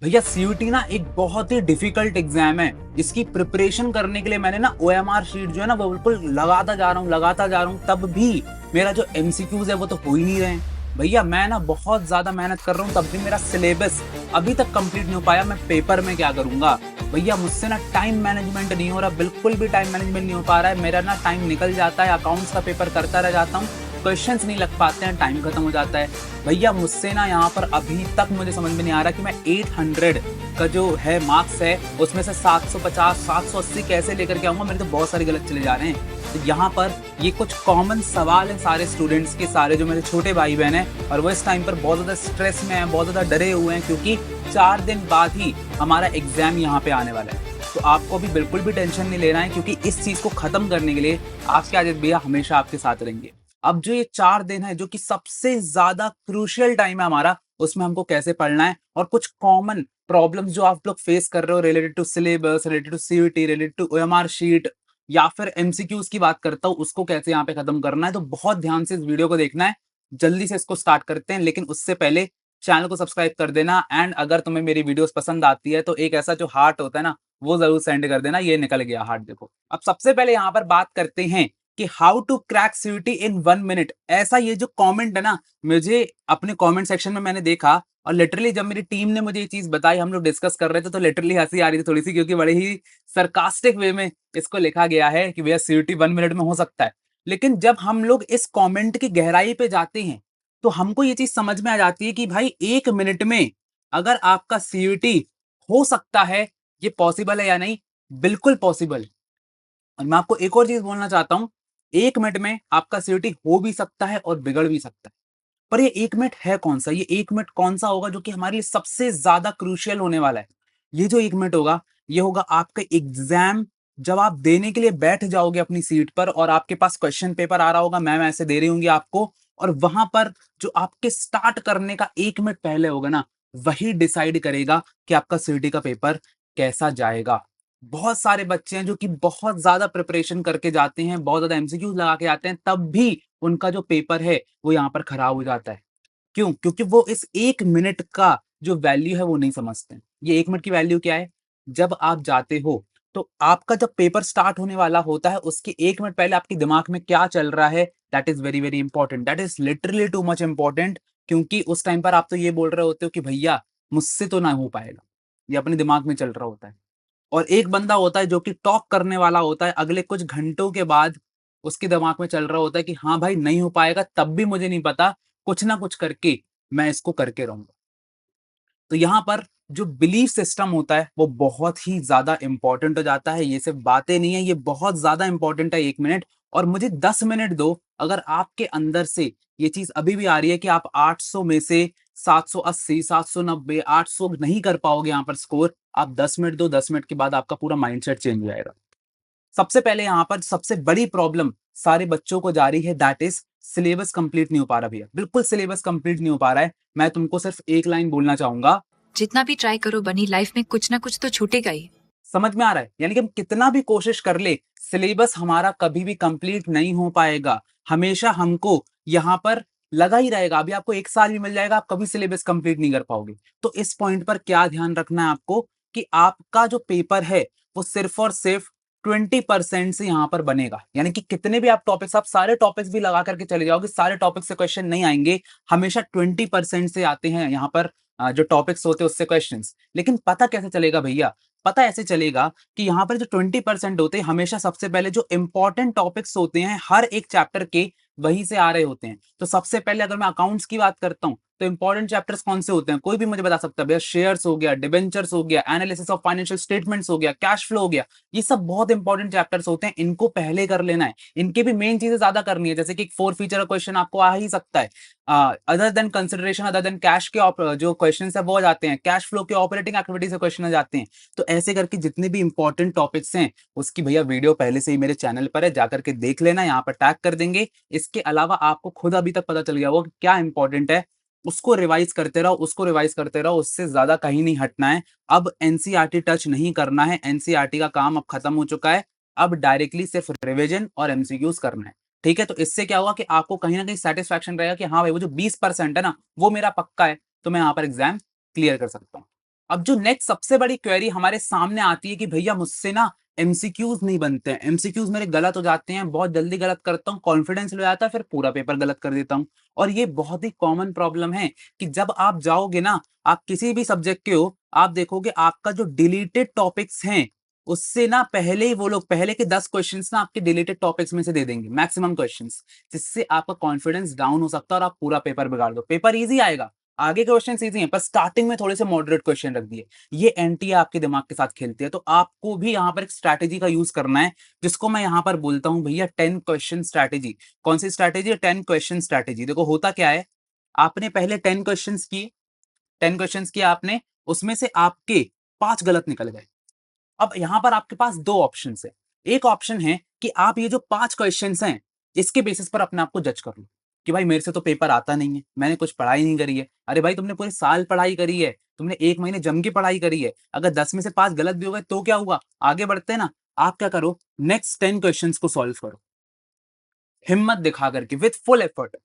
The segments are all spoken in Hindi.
भैया सीयूटी ना एक बहुत ही डिफिकल्ट एग्जाम है। इसकी प्रिपरेशन करने के लिए मैंने ना ओएमआर शीट जो है ना वो बिल्कुल लगाता जा रहा हूँ, तब भी मेरा जो एमसीक्यूज है वो तो हो ही नहीं रहे हैं। भैया मैं ना बहुत ज्यादा मेहनत कर रहा हूँ, तब भी मेरा सिलेबस अभी तक कंप्लीट नहीं हो पाया। मैं पेपर में क्या करूंगा भैया, मुझसे ना टाइम मैनेजमेंट नहीं हो रहा, बिल्कुल भी टाइम मैनेजमेंट नहीं हो पा रहा है। मेरा ना टाइम निकल जाता है, अकाउंट्स का पेपर करता रह जाता हूँ, क्वेश्चंस नहीं लग पाते हैं, टाइम खत्म हो जाता है। भैया मुझसे ना यहाँ पर अभी तक मुझे समझ में नहीं आ रहा कि मैं 800 का जो है मार्क्स है उसमें से 750 780 कैसे लेकर के आऊंगा। मेरे तो बहुत सारे गलत चले जा रहे हैं। तो यहाँ पर ये कुछ कॉमन सवाल है सारे स्टूडेंट्स के, सारे जो मेरे छोटे भाई बहन हैं, और वो इस टाइम पर बहुत ज्यादा स्ट्रेस में है, बहुत ज्यादा डरे हुए हैं, क्योंकि 4 दिन बाद ही हमारा एग्जाम यहाँ पे आने वाला है। तो आपको भी बिल्कुल भी टेंशन नहीं लेना है, क्योंकि इस चीज को खत्म करने के लिए आपके आदित्य भैया हमेशा आपके साथ रहेंगे। अब जो ये 4 दिन है जो कि सबसे ज्यादा क्रूशियल टाइम है हमारा, उसमें हमको कैसे पढ़ना है और कुछ कॉमन प्रॉब्लम्स जो आप लोग फेस कर रहे हो related to syllabus, related to CUET, related to OMR sheet, या फिर एमसीक्यूज की बात करता हूँ, उसको कैसे यहाँ पे खत्म करना है। तो बहुत ध्यान से इस वीडियो को देखना है। जल्दी से इसको स्टार्ट करते हैं, लेकिन उससे पहले चैनल को सब्सक्राइब कर देना। एंड अगर तुम्हें मेरी वीडियोस पसंद आती है तो एक ऐसा जो हार्ट होता है ना, वो जरूर सेंड कर देना। ये निकल गया हार्ट, देखो। अब सबसे पहले यहाँ पर बात करते हैं कि how to crack CUET in 1 minute. ऐसा ये जो कमेंट है ना, मुझे अपने कमेंट सेक्शन में मैंने देखा, और लिटरली जब मेरी टीम ने मुझे ये चीज बताई, हम लोग डिस्कस कर रहे थे, तो लिटरली हंसी आ रही थी थोड़ी सी, क्योंकि बड़े ही सरकास्टिक वे में इसको लिखा गया है कि भैया सीयूटी 1 मिनट में हो सकता है। लेकिन जब हम लोग इस कमेंट की गहराई पे जाते हैं तो हमको ये चीज समझ में आ जाती है कि भाई 1 मिनट में अगर आपका सीयूटी हो सकता है, ये पॉसिबल है या नहीं? बिल्कुल पॉसिबल। और मैं आपको एक और चीज बोलना चाहता हूं, 1 मिनट में आपका सीयूटी हो भी सकता है और बिगड़ भी सकता है। पर ये 1 मिनट है कौन सा? ये 1 मिनट कौन सा होगा जो कि हमारे लिए सबसे ज्यादा क्रूशियल होने वाला है? ये जो 1 मिनट होगा, ये होगा आपका एग्जाम। जब आप देने के लिए बैठ जाओगे अपनी सीट पर और आपके पास क्वेश्चन पेपर आ रहा होगा, मैम ऐसे दे रही होंगी आपको, और वहां पर जो आपके स्टार्ट करने का 1 मिनट पहले होगा ना, वही डिसाइड करेगा कि आपका सीटी का पेपर कैसा जाएगा। बहुत सारे बच्चे हैं जो कि बहुत ज्यादा प्रिपरेशन करके जाते हैं, बहुत ज्यादा एमसीक्यूज लगा के आते हैं, तब भी उनका जो पेपर है वो यहाँ पर खराब हो जाता है। क्यों? क्योंकि वो इस 1 मिनट का जो वैल्यू है वो नहीं समझते। ये 1 मिनट की वैल्यू क्या है? जब आप जाते हो तो आपका जब पेपर स्टार्ट होने वाला होता है, उसके 1 मिनट पहले आपके दिमाग में क्या चल रहा है, that is very very important, that is literally too much important. क्योंकि उस टाइम पर आप तो ये बोल रहे होते हो कि भैया मुझसे तो ना हो पाएगा, ये अपने दिमाग में चल रहा होता है। और एक बंदा होता है जो कि टॉक करने वाला होता है, अगले कुछ घंटों के बाद उसके दिमाग में चल रहा होता है कि हाँ भाई नहीं हो पाएगा, तब भी मुझे नहीं पता, कुछ ना कुछ करके मैं इसको करके रहूंगा। तो यहाँ पर जो बिलीफ सिस्टम होता है वो बहुत ही ज्यादा इंपॉर्टेंट हो जाता है। ये सिर्फ बातें नहीं है, ये बहुत ज्यादा इंपॉर्टेंट है 1 मिनट। और मुझे 10 मिनट दो, अगर आपके अंदर से ये चीज अभी भी आ रही है कि आप 800 में से 780 790 800 नहीं कर पाओगे यहाँ पर स्कोर, आप 10 मिनट दो, 10 मिनट के बाद आपका पूरा माइंडसेट चेंज हो जाएगा। सबसे पहले यहाँ पर सबसे बड़ी प्रॉब्लम सारे बच्चों को जा रही है, दैट इज सिलेबस कंप्लीट नहीं हो पा रहा। भैया बिल्कुल सिलेबस कंप्लीट नहीं हो पा रहा है। मैं तुमको सिर्फ एक लाइन बोलना चाहूंगा, जितना भी ट्राई करो बनी, लाइफ में कुछ ना कुछ तो छूटेगा ही। समझ में आ रहा है? यानी कि हम कितना भी कोशिश कर ले, सिलेबस हमारा कभी भी कंप्लीट नहीं हो पाएगा। हमेशा हमको यहाँ पर लगा ही रहेगा। अभी आपको 1 साल भी मिल जाएगा, आप कभी सिलेबस कंप्लीट नहीं कर पाओगे। तो इस पॉइंट पर क्या ध्यान रखना है आपको कि आपका जो पेपर है वो सिर्फ और सिर्फ 20% से यहाँ पर बनेगा। यानी कि कितने भी आप टॉपिक्स, आप सारे टॉपिक्स भी लगा करके चले जाओगे, सारे टॉपिक से क्वेश्चन नहीं आएंगे। हमेशा 20% से आते हैं यहाँ पर जो टॉपिक्स होते हैं उससे क्वेश्चंस। लेकिन पता कैसे चलेगा भैया? पता ऐसे चलेगा कि यहाँ पर जो 20% होते हैं, हमेशा सबसे पहले जो इंपॉर्टेंट टॉपिक्स होते हैं हर एक चैप्टर के, वहीं से आ रहे होते हैं। तो सबसे पहले अगर मैं अकाउंट्स की बात करता हूँ, तो इंपॉर्टेंट चैप्टर्स कौन से होते हैं? कोई भी मुझे बता सकता है भैया? शेयर्स हो गया, डिबेंचर्स हो गया, एनालिसिस ऑफ फाइनेंशियल स्टेटमेंट्स हो गया, कैश फ्लो हो गया। ये सब बहुत इंपॉर्टेंट चैप्टर्स होते हैं, इनको पहले कर लेना है। इनके भी मेन चीजें ज्यादा करनी है, जैसे कि 4 फीचर का क्वेश्चन आपको आ ही सकता है। Other than consideration, other than cash के जो क्वेश्चन है वो आ जाते हैं, कैश फ्लो के ऑपरेटिंग एक्टिविटी से क्वेश्चन आ जाते हैं। तो ऐसे करके जितने भी इंपॉर्टेंट टॉपिक्स हैं उसकी भैया वीडियो पहले से ही मेरे चैनल पर है, जाकर के देख लेना, यहाँ पर टैग कर देंगे। इसके अलावा आपको खुद अभी तक पता चल गया होगा क्या इंपॉर्टेंट है, उसको रिवाइज करते रहो, उसको रिवाइज करते रहो, उससे ज्यादा कहीं नहीं हटना है। अब एनसीईआरटी टच नहीं करना है, एनसीईआरटी का काम अब खत्म हो चुका है। अब डायरेक्टली सिर्फ रिविजन और एमसीक्यूज करना है। ठीक है? तो इससे क्या होगा कि आपको कहीं ना कहीं सेटिस्फैक्शन रहेगा कि हाँ भाई वो जो 20% है ना वो मेरा पक्का है, तो मैं यहाँ पर एग्जाम क्लियर कर सकता हूँ। अब जो नेक्स्ट सबसे बड़ी क्वेरी हमारे सामने आती है कि भैया मुझसे ना एमसीक्यूज नहीं बनते हैं, एमसीक्यूज मेरे गलत हो जाते हैं, बहुत जल्दी गलत करता हूँ, कॉन्फिडेंस लो जाता है, फिर पूरा पेपर गलत कर देता हूँ। और ये बहुत ही कॉमन प्रॉब्लम है कि जब आप जाओगे ना, आप किसी भी सब्जेक्ट के हो, आप देखोगे आपका जो डिलीटेड टॉपिक्स हैं, उससे ना पहले ही वो लोग पहले के 10 क्वेश्चंस ना आपके डिलीटेड टॉपिक्स में से दे देंगे, मैक्सिमम क्वेश्चंस, जिससे आपका कॉन्फिडेंस डाउन हो सकता है और आप पूरा पेपर बिगाड़ दो। पेपर ईजी आएगा, आगे क्वेश्चन इजी हैं, पर स्टार्टिंग में थोड़े से मॉडरेट क्वेश्चन रख दिए। ये एनटीए आपके दिमाग के साथ खेलती है, तो आपको भी यहाँ पर एक स्ट्रैटेजी का यूज करना है, जिसको मैं यहाँ पर बोलता हूँ भैया 10 क्वेश्चन स्ट्रैटेजी। कौन सी स्ट्रैटेजी? 10 question strategy. देखो होता क्या है, आपने पहले 10 क्वेश्चन किए, 10 क्वेश्चन किए आपने, उसमें से आपके 5 गलत निकल गए। अब यहाँ पर आपके पास दो ऑप्शन है। एक ऑप्शन है कि आप ये जो 5 क्वेश्चन हैं, इसके बेसिस पर अपने आप को जज कर लो कि भाई मेरे से तो पेपर आता नहीं है, मैंने कुछ पढ़ाई नहीं करी है। अरे भाई तुमने पूरे साल पढ़ाई करी है, तुमने 1 महीने जम के पढ़ाई करी है, अगर 10 में से 5 गलत भी हो गए तो क्या हुआ? आगे बढ़ते हैं ना। आप क्या करो, नेक्स्ट 10 क्वेश्चन को सॉल्व करो, हिम्मत दिखा करके विथ फुल एफर्ट।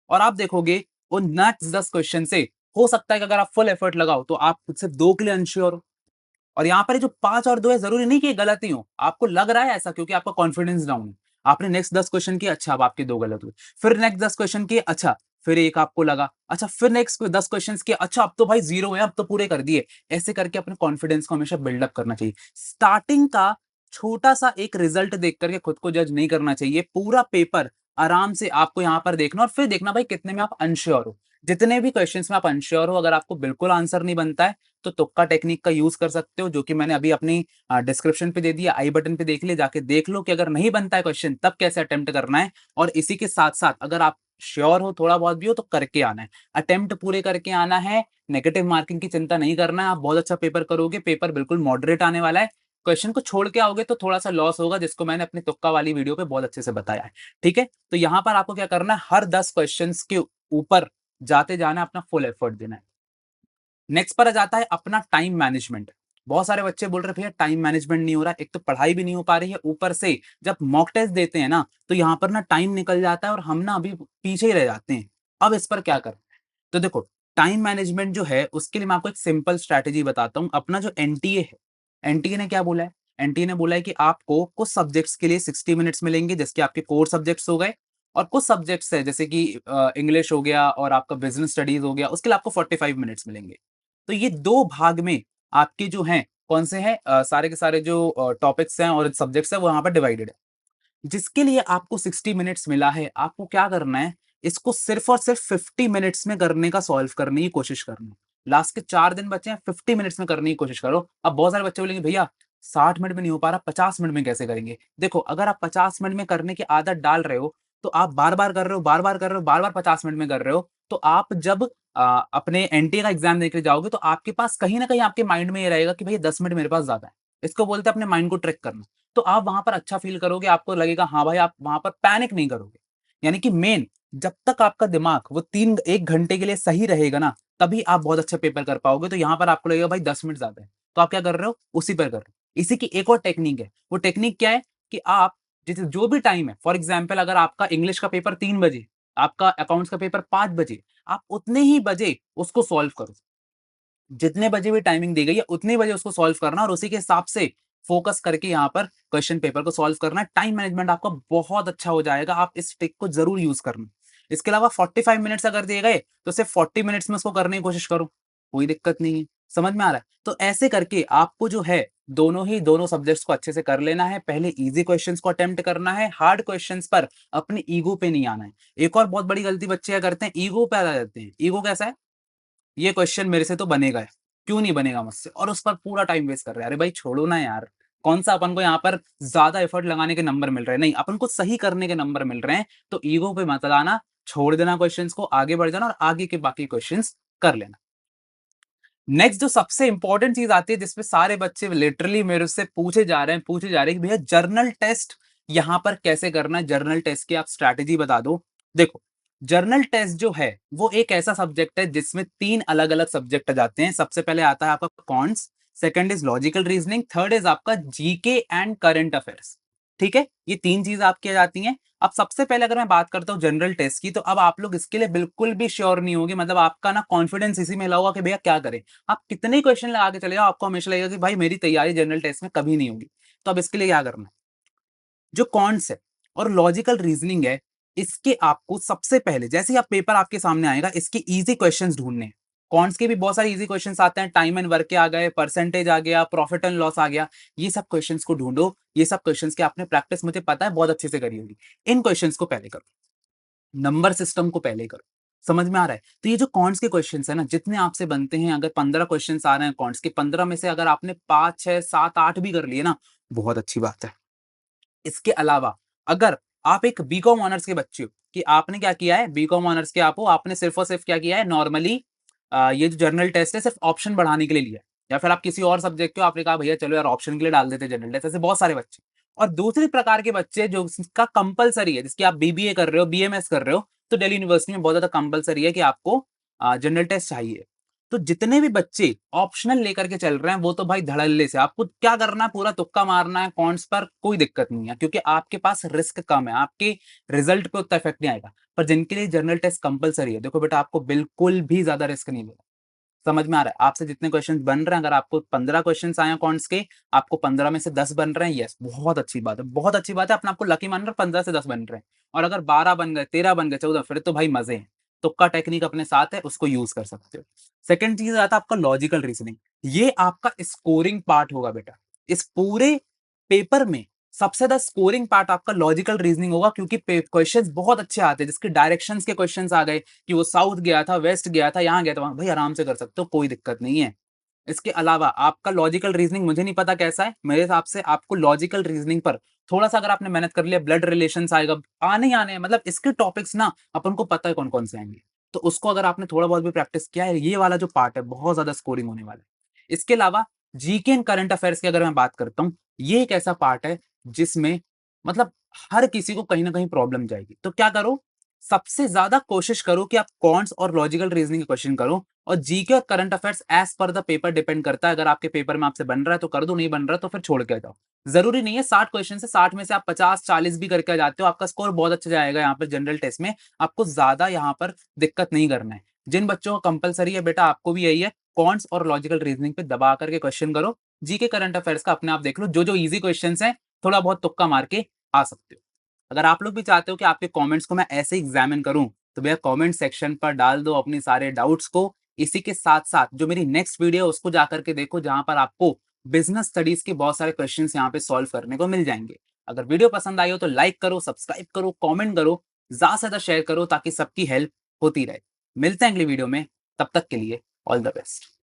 और आप देखोगे उन नेक्स्ट 10 क्वेश्चन से हो सकता है कि अगर आप फुल एफर्ट लगाओ तो आप खुद से 2 के लिए अनश्योर हो। और यहाँ पर ये जो 5 और 2 है, जरूरी नहीं कि ये गलत ही हो, आपको लग रहा है ऐसा क्योंकि आपका कॉन्फिडेंस डाउन है। आपने नेक्स्ट 10 क्वेश्चन किए, अच्छा अब आपके 2 गलत हुए, फिर नेक्स्ट 10 क्वेश्चन किए, अच्छा फिर एक आपको लगा, अच्छा फिर नेक्स्ट 10 क्वेश्चन किए, अच्छा अब तो भाई 0 है, अब तो पूरे कर दिए। ऐसे करके अपने कॉन्फिडेंस को हमेशा बिल्डअप करना चाहिए। स्टार्टिंग का छोटा सा एक रिजल्ट देख करके खुद को जज नहीं करना चाहिए। पूरा पेपर आराम से आपको यहाँ पर देखना और फिर देखना भाई कितने में आप अनश्योर हो। जितने भी क्वेश्चंस में आप अनश्योर हो, अगर आपको बिल्कुल आंसर नहीं बनता है तो तुक्का टेक्निक का यूज कर सकते हो, जो कि मैंने अभी अपनी डिस्क्रिप्शन पे दे दिया, आई बटन पे देख लिया, जाके देख लो कि अगर नहीं बनता है क्वेश्चन तब कैसे अटेम्प्ट करना है। और इसी के साथ साथ अगर आप श्योर हो थोड़ा बहुत भी हो तो करके आना है, अटेम्प्ट पूरे करके आना है। नेगेटिव मार्किंग की चिंता नहीं करना है, आप बहुत अच्छा पेपर करोगे, पेपर बिल्कुल मॉडरेट आने वाला है। क्वेश्चन को छोड़ के आओगे तो थोड़ा सा लॉस होगा, जिसको मैंने अपनी तुक्का वाली वीडियो पे बहुत अच्छे से बताया है। ठीक है, तो यहाँ पर आपको क्या करना है, हर 10 क्वेश्चन के ऊपर जाते जाना, अपना फुल एफर्ट देना है। नेक्स्ट पर आ जाता है अपना टाइम मैनेजमेंट। बहुत सारे बच्चे बोल रहे भैया टाइम मैनेजमेंट नहीं हो रहा, एक तो पढ़ाई भी नहीं हो पा रही है, ऊपर से जब मॉक टेस्ट देते हैं ना तो यहाँ पर ना टाइम निकल जाता है और हम ना अभी पीछे ही रह जाते हैं। अब इस पर क्या करें? तो देखो, टाइम मैनेजमेंट जो है उसके लिए मैं आपको एक सिंपल स्ट्रैटेजी बताता हूँ। अपना जो एनटीए है, एनटीए ने क्या बोला है? एनटीए ने बोला है कि आपको कुछ सब्जेक्ट्स के लिए 60 मिनट्स मिलेंगे, जिसके आपके कोर सब्जेक्ट्स हो गए, और कुछ सब्जेक्ट्स है जैसे कि इंग्लिश हो गया और आपका बिजनेस स्टडीज हो गया, उसके लिए आपको 45 मिनट्स मिलेंगे। तो ये 2 भाग में आपके जो हैं, कौन से हैं, सारे के सारे जो टॉपिक्स हैं और सब्जेक्ट्स हैं वो यहाँ पर डिवाइडेड है। जिसके लिए आपको 60 मिनट्स मिला है, आपको क्या करना है, इसको सिर्फ और सिर्फ 50 मिनट्स में करने का सॉल्व करने की कोशिश करनी है। लास्ट के 4 दिन बचे हैं, 50 मिनट्स में करने की कोशिश करो। अब बहुत सारे बच्चे बोलेंगे भैया 60 मिनट में नहीं हो पा रहा, 50 मिनट में कैसे करेंगे? देखो, अगर आप 50 मिनट में करने की आदत डाल रहे हो, तो आप बार-बार कर रहे हो, बार-बार कर रहे हो, बार-बार 50 मिनट में कर रहे हो, तो आप जब अपने एनटीए का एग्जाम देके जाओगे तो आपके पास कहीं न कहीं आपके माइंड में ये रहेगा कि भैया 10 मिनट मेरे पास ज़्यादा है। इसको बोलते हैं अपने माइंड को ट्रिक करना। तो आप वहाँ पर अच्छा फ़ील करोगे, आपको लगेगा हाँ भाई, आप वहाँ पर पैनिक नहीं करोगे। यानी कि मेन, जब तक आपका दिमाग वो 1 घंटे के लिए सही रहेगा ना, तभी आप बहुत अच्छा पेपर कर पाओगे। तो यहाँ पर आपको लगेगा भाई 10 मिनट ज़्यादा है, तो आप क्या कर रहे हो? उसी पर कर रहे हो। इसी की एक और टेक्नीक है, वो टेक्नीक क्या है कि आप जैसे जो भी टाइम है, फॉर एग्ज़ाम्पल अगर आपका इंग्लिश का पेपर 3 बजे, आपका अकाउंट्स का पेपर 5 बजे, आप उतने ही बजे उसको सॉल्व करो। जितने बजे भी टाइमिंग दी गई है उतने बजे उसको सॉल्व करना और उसी के हिसाब से फोकस करके यहाँ पर क्वेश्चन पेपर को सॉल्व करना है। टाइम मैनेजमेंट आपका बहुत अच्छा हो जाएगा, आप इस ट्रिक को जरूर यूज करना। इसके अलावा 45 मिनट्स अगर दिए गए तो सिर्फ 40 मिनट्स में उसको करने की कोशिश करो, कोई दिक्कत नहीं है। समझ में आ रहा है? तो ऐसे करके आपको जो है दोनों सब्जेक्ट्स को अच्छे से कर लेना है। पहले इजी क्वेश्चंस को अटेम्प्ट करना है, हार्ड क्वेश्चंस पर अपनी ईगो पे नहीं आना है। एक और बहुत बड़ी गलती बच्चे क्या करते हैं, ईगो पे आ जाते हैं। ईगो कैसा है, ये क्वेश्चन मेरे से तो बनेगा है, क्यों नहीं बनेगा मुझसे, और उस पर पूरा टाइम वेस्ट कर रहे हैं। अरे भाई छोड़ो ना यार, कौन सा अपन को यहाँ पर ज्यादा एफर्ट लगाने के नंबर मिल रहे हैं? नहीं, अपन को सही करने के नंबर मिल रहे हैं। तो ईगो पे मत आना, छोड़ देना क्वेश्चंस को, आगे बढ़ जाना और आगे के बाकी क्वेश्चंस कर लेना। नेक्स्ट जो सबसे इंपॉर्टेंट चीज आती है, जिसपे सारे बच्चे लिटरली मेरे से पूछे जा रहे हैं कि भैया जर्नल टेस्ट यहाँ पर कैसे करना है, जर्नल टेस्ट की आप स्ट्रैटेजी बता दो। देखो, जर्नल टेस्ट जो है वो एक ऐसा सब्जेक्ट है जिसमें 3 अलग अलग सब्जेक्ट आ जाते हैं। सबसे पहले आता है आपका counts, second is logical reasoning, third is आपका जीके एंड करंट अफेयर्स। ठीक है, ये 3 चीज़ आपकी आ जाती हैं। अब सबसे पहले अगर मैं बात करता हूँ जनरल टेस्ट की, तो अब आप लोग इसके लिए बिल्कुल भी श्योर नहीं होगे, मतलब आपका ना कॉन्फिडेंस इसी में लगा होगा कि भैया क्या करें? आप कितने ही क्वेश्चन लगा के चले जाओ, आपको हमेशा लगेगा कि भाई मेरी तैयारी जनरल टेस्ट में कभी नहीं होगी। तो अब इसके लिए क्या करना है? जो कॉन्सेप्ट और लॉजिकल रीजनिंग है, इसके आपको सबसे पहले जैसे ही आप पेपर आपके सामने आएगा, इसके इजी क्वेश्चंस ढूंढने हैं। कॉन्स के भी बहुत सारे इजी क्वेश्चंस आते हैं, टाइम एंड वर्क के आ गए, परसेंटेज आ गया, प्रॉफिट एंड लॉस आ गया। ये सब क्वेश्चंस को ढूंढो। ये सब क्वेश्चंस की आपने प्रैक्टिस, मुझे पता है, बहुत अच्छे से करी होगी। इन क्वेश्चंस को पहले करो, नंबर सिस्टम को पहले करो। समझ में आ रहा है? तो ये जो कॉन्स के क्वेश्चंस है ना, जितने आपसे बनते हैं, अगर 15 क्वेश्चंस आ रहे हैं कॉन्स के, 15 में से अगर आपने 5 6 7 8 भी कर लिए ना, बहुत अच्छी बात है। इसके अलावा अगर आप एक बीकॉम ऑनर्स के बच्चे हो, कि आपने क्या किया है, बीकॉम ऑनर्स के आप हो, आपने सिर्फ और सिर्फ क्या किया है, नॉर्मली ये जो जर्नल टेस्ट है सिर्फ ऑप्शन बढ़ाने के लिए लिया है, या फिर आप किसी और सब्जेक्ट के हो, आपने कहा भैया चलो यार ऑप्शन के लिए डाल देते जनरल टेस्ट, ऐसे बहुत सारे बच्चे। और दूसरी प्रकार के बच्चे जो इसका कंपलसरी है, जिसकी आप बीबीए कर रहे हो, बीएमएस कर रहे हो, तो दिल्ली यूनिवर्सिटी में बहुत ज्यादा कंपलसरी है कि आपको जनरल टेस्ट चाहिए। तो जितने भी बच्चे ऑप्शनल लेकर के चल रहे हैं, वो तो भाई धड़ल्ले से, आपको क्या करना है, पूरा तुक्का मारना है कॉन्स पर, कोई दिक्कत नहीं है, क्योंकि आपके पास रिस्क कम है, आपके रिजल्ट पे उतना इफेक्ट नहीं आएगा। पर जिनके लिए जर्नल टेस्ट कंपलसरी है, देखो बेटा, आपको बिल्कुल भी ज्यादा रिस्क नहीं लेना। समझ में आ रहा है? आपसे जितने क्वेश्चन बन रहे हैं, अगर आपको 15 क्वेश्चन आए हैं कॉन्स के, आपको 15 में से 10 बन रहे हैं, यस, बहुत अच्छी बात है, बहुत अच्छी बात है। अपने आपको लकी मान रहे हैं, 15 से 10 बन रहे हैं। और अगर 12 बन गए, 13 बन गए, 14, फिर तो भाई मजे हैं। तुक्का टेक्निक अपने साथ है, उसको यूज कर सकते हो। सेकंड चीज आता है आपका लॉजिकल रीजनिंग। ये आपका स्कोरिंग पार्ट होगा बेटा। इस पूरे पेपर में सबसे ज्यादा स्कोरिंग पार्ट आपका लॉजिकल रीजनिंग होगा, क्योंकि क्वेश्चंस बहुत अच्छे आते हैं, जिसके डायरेक्शंस के क्वेश्चंस आ गए, कि वो साउथ गया था, वेस्ट गया था, यहाँ गया था, वहां भाई आराम से कर सकते हो, कोई दिक्कत नहीं है। इसके अलावा आपका लॉजिकल रीजनिंग मुझे नहीं पता कैसा है, मेरे हिसाब से आपको लॉजिकल रीजनिंग पर थोड़ा सा अगर आपने मेहनत कर लिया, ब्लड रिलेशंस आएगा, आने ही आने हैं, मतलब इसके टॉपिक्स ना अपन को पता है कौन कौन से आएंगे। तो उसको अगर आपने थोड़ा बहुत भी प्रैक्टिस किया है, ये वाला जो पार्ट है, बहुत ज्यादा स्कोरिंग होने वाला है। इसके अलावा जीके एंड करंट अफेयर्स की अगर मैं बात करता हूँ, ये एक ऐसा पार्ट है जिसमें मतलब हर किसी को कहीं ना कहीं प्रॉब्लम जाएगी। तो क्या करो, सबसे ज्यादा कोशिश करो कि आप कॉन्स और लॉजिकल रीजनिंग के क्वेश्चन करो, और जीके और current affairs as per the paper depend करता है। अगर आपके पेपर में आपसे बन रहा है तो कर दो, नहीं बन रहा तो फिर छोड़ के आ जाओ। जरूरी नहीं है 60 क्वेश्चन से 60 में से आप 50 40 भी करके आ जाते हो, आपका स्कोर बहुत अच्छा जाएगा। यहाँ पर जनरल टेस्ट में आपको ज्यादा यहाँ पर दिक्कत नहीं करना है। जिन बच्चों को कंपलसरी है बेटा, आपको भी यही है, कॉन्स और लॉजिकल रीजनिंग पे दबा करके क्वेश्चन करो। जीके करंट अफेयर्स का अपने आप देख लो, जो जो इजी क्वेश्चन है थोड़ा बहुत तुक्का मार के आ सकते हो। अगर आप लोग भी चाहते हो कि आपके कमेंट्स को मैं ऐसे एग्जामिन करूं, तो भैया कमेंट सेक्शन पर डाल दो अपनी सारे डाउट्स को। इसी के साथ साथ जो मेरी नेक्स्ट वीडियो है उसको जाकर के देखो, जहां पर आपको बिजनेस स्टडीज के बहुत सारे क्वेश्चंस यहाँ पे सॉल्व करने को मिल जाएंगे। अगर वीडियो पसंद आई हो तो लाइक करो, सब्सक्राइब करो, कमेंट करो, ज्यादा से ज्यादा शेयर करो, ताकि सबकी हेल्प होती रहे। मिलते हैं अगली वीडियो में, तब तक के लिए ऑल द बेस्ट।